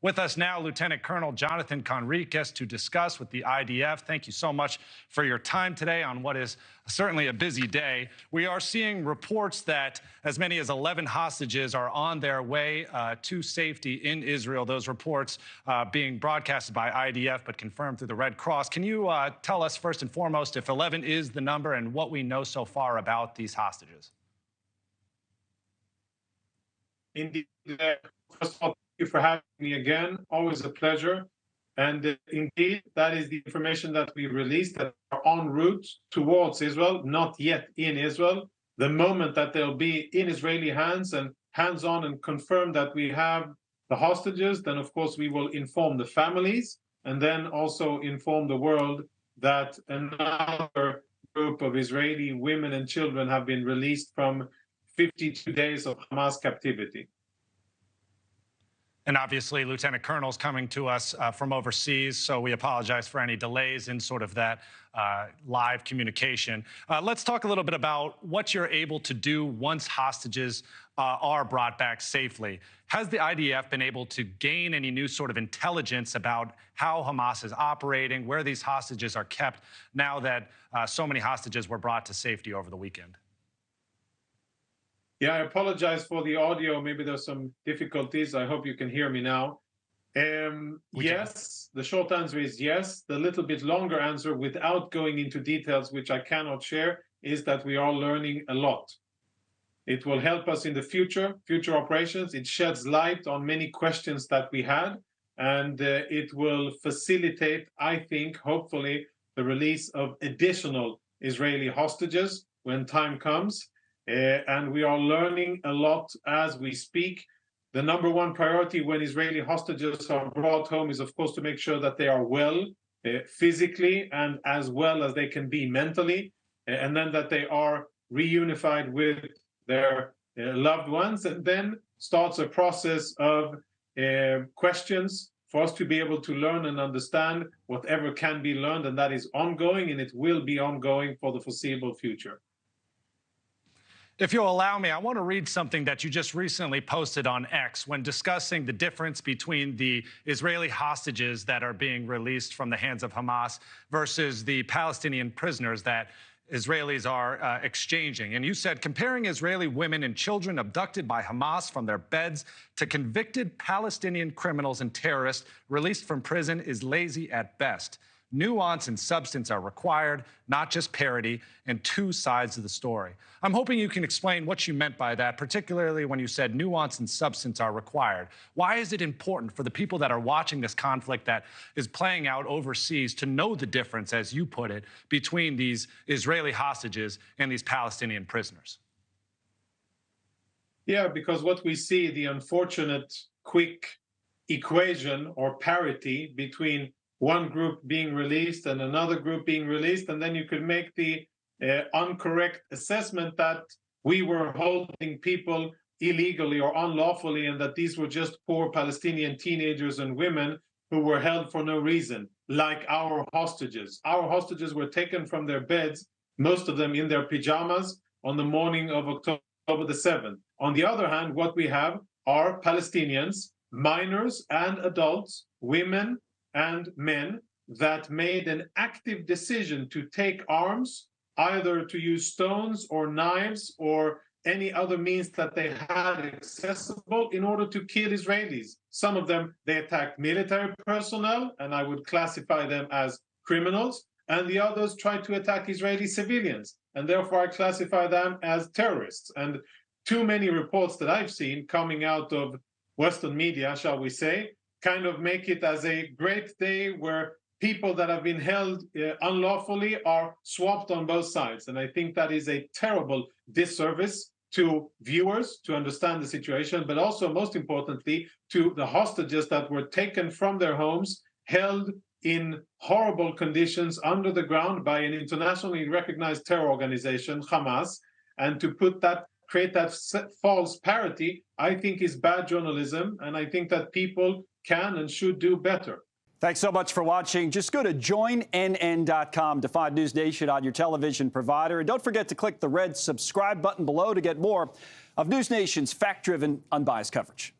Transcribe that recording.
With us now, Lieutenant Colonel Jonathan Conricus to discuss with the IDF. Thank you so much for your time today on what is certainly a busy day. We are seeing reports that as many as 11 hostages are on their way to safety in Israel. Those reports being broadcasted by IDF but confirmed through the Red Cross. Can you tell us first and foremost if 11 is the number and what we know so far about these hostages? Indeed. First of all, thank you for having me again. Always a pleasure. And indeed, that is the information that we released that are en route towards Israel, not yet in Israel. The moment that they'll be in Israeli hands and hands-on and confirm that we have the hostages, then of course we will inform the families and then also inform the world that another group of Israeli women and children have been released from 52 days of Hamas captivity. And obviously, Lieutenant Colonel's coming to us from overseas, so we apologize for any delays in sort of that live communication. Let's talk a little bit about what you're able to do once hostages are brought back safely. Has the IDF been able to gain any new sort of intelligence about how Hamas is operating, where these hostages are kept, now that so many hostages were brought to safety over the weekend? Yeah, I apologize for the audio. Maybe there's some difficulties. I hope you can hear me now. Yes, the short answer is yes. The little bit longer answer, without going into details, which I cannot share, is that we are learning a lot. It will help us in the future operations. It sheds light on many questions that we had, and it will facilitate, I think, hopefully, the release of additional Israeli hostages when time comes. And we are learning a lot as we speak. The number one priority when Israeli hostages are brought home is, of course, to make sure that they are well physically and as well as they can be mentally, and then that they are reunified with their loved ones. And then starts a process of questions for us to be able to learn and understand whatever can be learned, and that is ongoing, and it will be ongoing for the foreseeable future. If you'll allow me, I want to read something that you just recently posted on X when discussing the difference between the Israeli hostages that are being released from the hands of Hamas versus the Palestinian prisoners that Israelis are exchanging. And you said, comparing Israeli women and children abducted by Hamas from their beds to convicted Palestinian criminals and terrorists released from prison is lazy at best. Nuance and substance are required, not just parody, and two sides of the story. I'm hoping you can explain what you meant by that, particularly when you said nuance and substance are required. Why is it important for the people that are watching this conflict that is playing out overseas to know the difference, as you put it, between these Israeli hostages and these Palestinian prisoners? Yeah, because what we see, the unfortunate quick equation or parity between one group being released and another group being released, and then you could make the incorrect assessment that we were holding people illegally or unlawfully, and that these were just poor Palestinian teenagers and women who were held for no reason, like our hostages. Our hostages were taken from their beds, most of them in their pajamas, on the morning of October the 7th. On the other hand, what we have are Palestinians, minors and adults, women and men, that made an active decision to take arms, either to use stones or knives or any other means that they had accessible in order to kill Israelis. Some of them, they attacked military personnel, and I would classify them as criminals, and the others tried to attack Israeli civilians, and therefore I classify them as terrorists. And too many reports that I've seen coming out of Western media, shall we say, kind of make it as a great day where people that have been held unlawfully are swapped on both sides. And I think that is a terrible disservice to viewers to understand the situation, but also, most importantly, to the hostages that were taken from their homes, held in horrible conditions under the ground by an internationally recognized terror organization, Hamas. And to create that false parity, I think is bad journalism, and I think that people can and should do better. Thanks so much for watching. Just go to joinnn.com to find NewsNation on your television provider. And don't forget to click the red subscribe button below to get more of NewsNation's fact-driven, unbiased coverage.